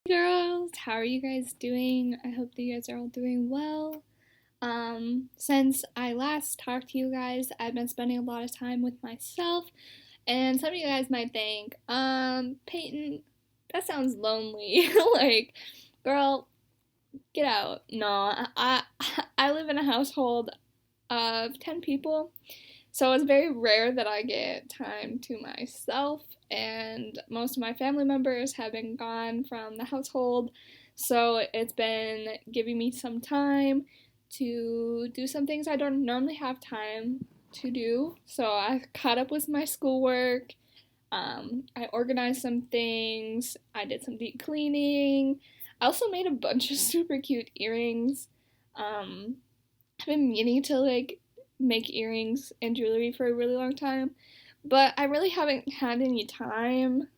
Girls, how are you guys doing? I hope that you guys are all doing well. Since I last talked to you guys, I've been spending a lot of time with myself, and some of you guys might think, Peyton, that sounds lonely. Like, girl, get out. No, I live in a household of 10 people, so it's very rare that I get time to myself, and most of my family members have been gone from the household, so it's been giving me some time to do some things I don't normally have time to do. So I caught up with my schoolwork. I organized some things. I did some deep cleaning. I also made a bunch of super cute earrings. I've been meaning to make earrings and jewelry for a really long time, but I really haven't had any time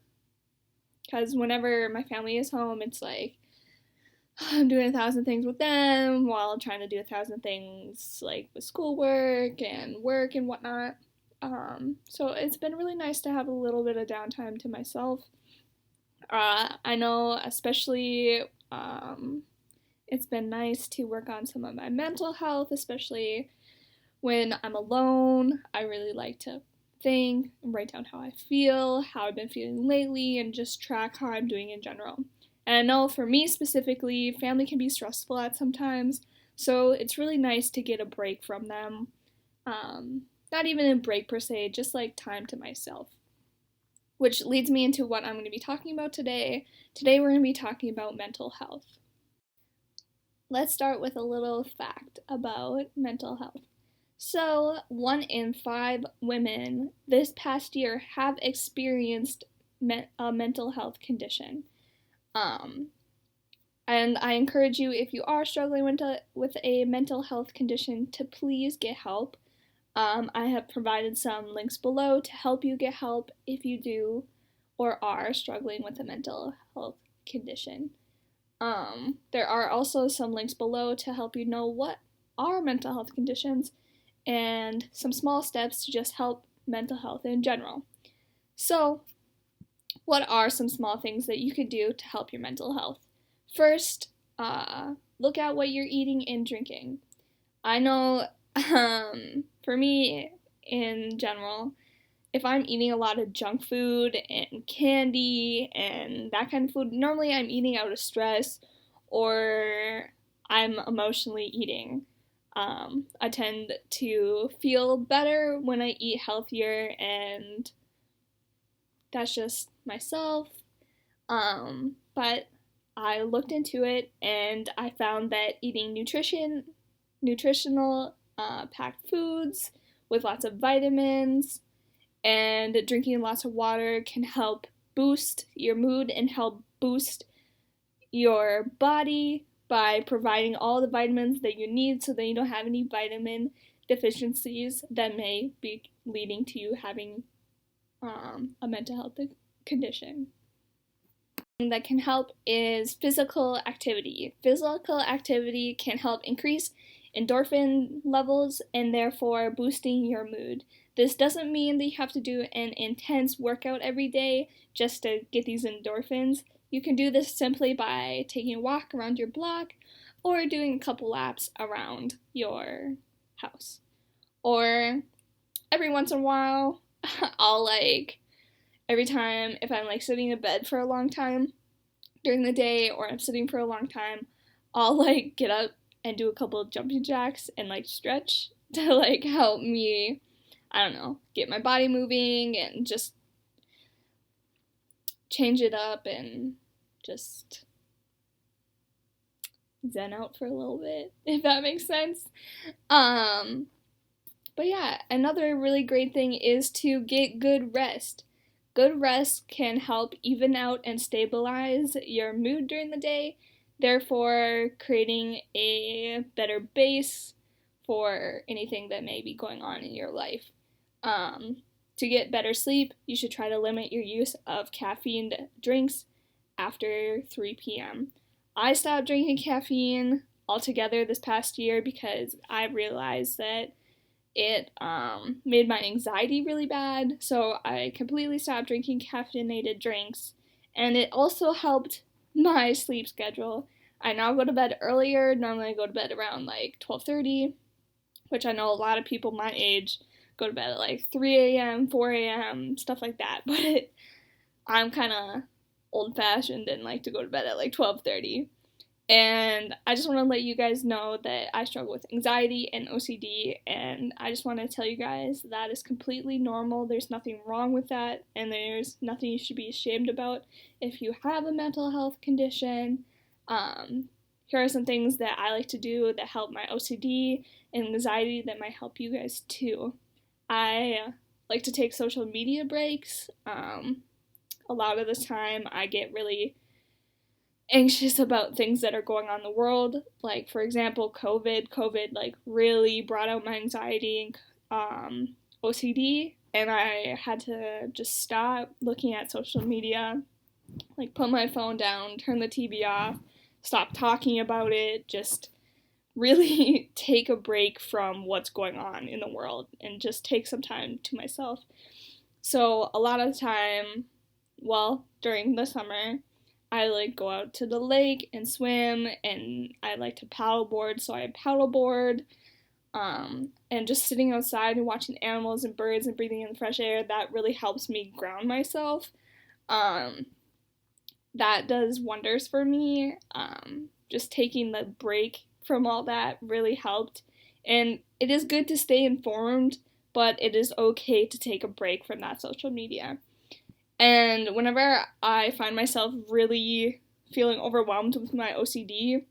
because whenever my family is home, it's like I'm doing 1,000 things with them while trying to do 1,000 things like with schoolwork and work and whatnot. So it's been really nice to have a little bit of downtime to myself. I know, especially, it's been nice to work on some of my mental health, especially when I'm alone. I really like to think and write down how I feel, how I've been feeling lately, and just track how I'm doing in general. And I know for me specifically, family can be stressful at sometimes, so it's really nice to get a break from them. Not even a break per se, just like time to myself. Which leads me into what I'm going to be talking about today. Today we're going to be talking about mental health. Let's start with a little fact about mental health. So, 1 in 5 women this past year have experienced a mental health condition. And I encourage you, if you are struggling with a mental health condition, to please get help. I have provided some links below to help you get help if you do or are struggling with a mental health condition. There are also some links below to help you know what are mental health conditions and some small steps to just help mental health in general. So, what are some small things that you could do to help your mental health? First, look at what you're eating and drinking. I know, for me, in general, if I'm eating a lot of junk food and candy and that kind of food, normally I'm eating out of stress or I'm emotionally eating. I tend to feel better when I eat healthier, and that's just myself. But I looked into it and I found that eating nutritional packed foods with lots of vitamins and drinking lots of water can help boost your mood and help boost your body by providing all the vitamins that you need so that you don't have any vitamin deficiencies that may be leading to you having a mental health condition. That can help is physical activity. Physical activity can help increase endorphin levels and therefore boosting your mood. This doesn't mean that you have to do an intense workout every day just to get these endorphins. You can do this simply by taking a walk around your block or doing a couple laps around your house. Or every once in a while, I'll every time if I'm sitting in bed for a long time during the day or I'm sitting for a long time, I'll get up and do a couple of jumping jacks and stretch to help me, I don't know, get my body moving and just change it up and just zen out for a little bit, if that makes sense. But yeah, another really great thing is to get good rest. Good rest can help even out and stabilize your mood during the day, therefore creating a better base for anything that may be going on in your life. To get better sleep, you should try to limit your use of caffeine drinks after 3 p.m. I stopped drinking caffeine altogether this past year because I realized that it made my anxiety really bad, so I completely stopped drinking caffeinated drinks, and it also helped my sleep schedule. I now go to bed earlier. Normally I go to bed around like 12:30, which I know a lot of people my age go to bed at like 3 a.m., 4 a.m., stuff like that. But I'm kind of old-fashioned and like to go to bed at like 12:30. And I just want to let you guys know that I struggle with anxiety and OCD, and I just want to tell you guys that is completely normal. There's nothing wrong with that, and there's nothing you should be ashamed about if you have a mental health condition. Here are some things that I like to do that help my OCD and anxiety that might help you guys too. I like to take social media breaks. A lot of the time I get really anxious about things that are going on in the world. Like, for example, COVID like really brought out my anxiety and OCD, and I had to just stop looking at social media, like put my phone down, turn the TV off, stop talking about it, just really take a break from what's going on in the world and just take some time to myself. So a lot of the time, well, during the summer, I like go out to the lake and swim, and I like to paddleboard, so I paddleboard, and just sitting outside and watching animals and birds and breathing in the fresh air, that really helps me ground myself. That does wonders for me. Just taking the break from all that really helped, and it is good to stay informed, but it is okay to take a break from that social media. And whenever I find myself really feeling overwhelmed with my OCD,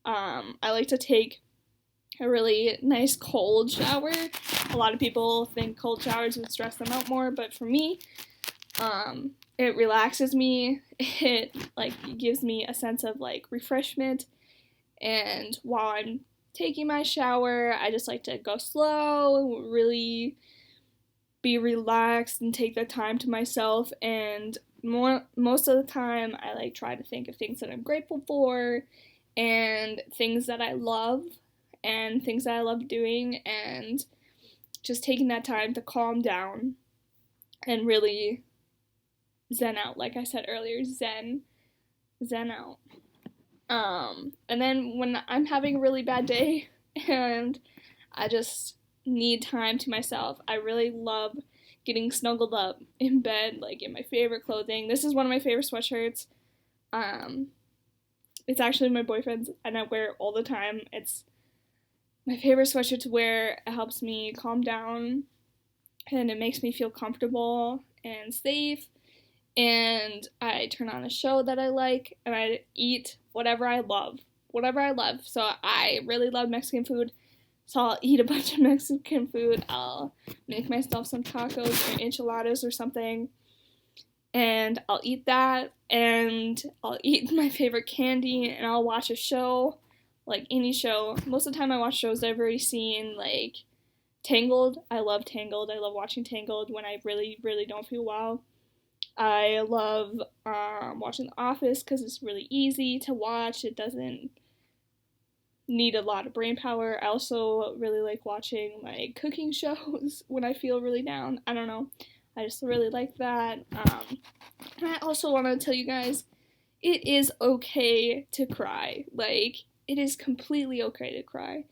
I like to take a really nice cold shower. A lot of people think cold showers would stress them out more, but for me, it relaxes me. It like gives me a sense of like refreshment. And while I'm taking my shower, I just like to go slow, really be relaxed and take the time to myself. And most of the time I like try to think of things that I'm grateful for and things that I love and things that I love doing, and just taking that time to calm down and really zen out, like I said earlier, zen out. And then when I'm having a really bad day and I just need time to myself, I really love getting snuggled up in bed, like in my favorite clothing. This is one of my favorite sweatshirts. It's actually my boyfriend's, and I wear it all the time. It's my favorite sweatshirt to wear. It helps me calm down, and it makes me feel comfortable and safe. And I turn on a show that I like, and I eat whatever I love. So I really love Mexican food, so I'll eat a bunch of Mexican food. I'll make myself some tacos or enchiladas or something, and I'll eat that, and I'll eat my favorite candy, and I'll watch a show, like any show. Most of the time I watch shows that I've already seen, like Tangled. I love Tangled. I love watching Tangled when I really, really don't feel well. I love watching The Office because it's really easy to watch. It doesn't need a lot of brain power. I also really like watching like cooking shows when I feel really down. I don't know. I just really like that. And I also want to tell you guys, it is okay to cry. Like, it is completely okay to cry.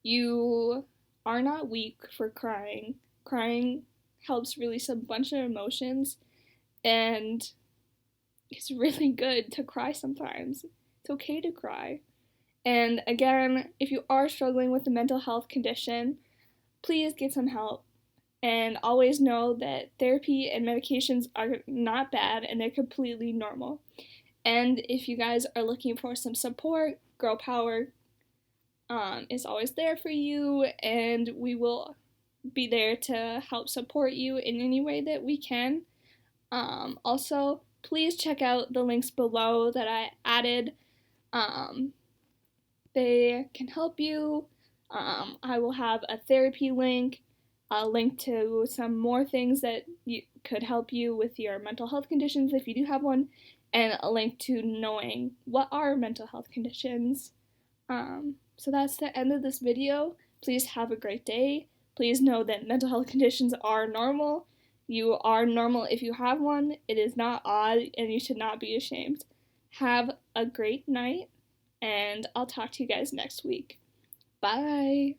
You are not weak for crying. Crying helps release a bunch of emotions, and it's really good to cry sometimes. It's okay to cry. And again, if you are struggling with a mental health condition, please get some help. And always know that therapy and medications are not bad, and they're completely normal. And if you guys are looking for some support, Girl Power is always there for you, and we will be there to help support you in any way that we can. Also, please check out the links below that I added. They can help you. I will have a therapy link, a link to some more things that could help you with your mental health conditions if you do have one, and a link to knowing what are mental health conditions. So that's the end of this video. Please have a great day. Please know that mental health conditions are normal. You are normal if you have one. It is not odd, and you should not be ashamed. Have a great night, and I'll talk to you guys next week. Bye!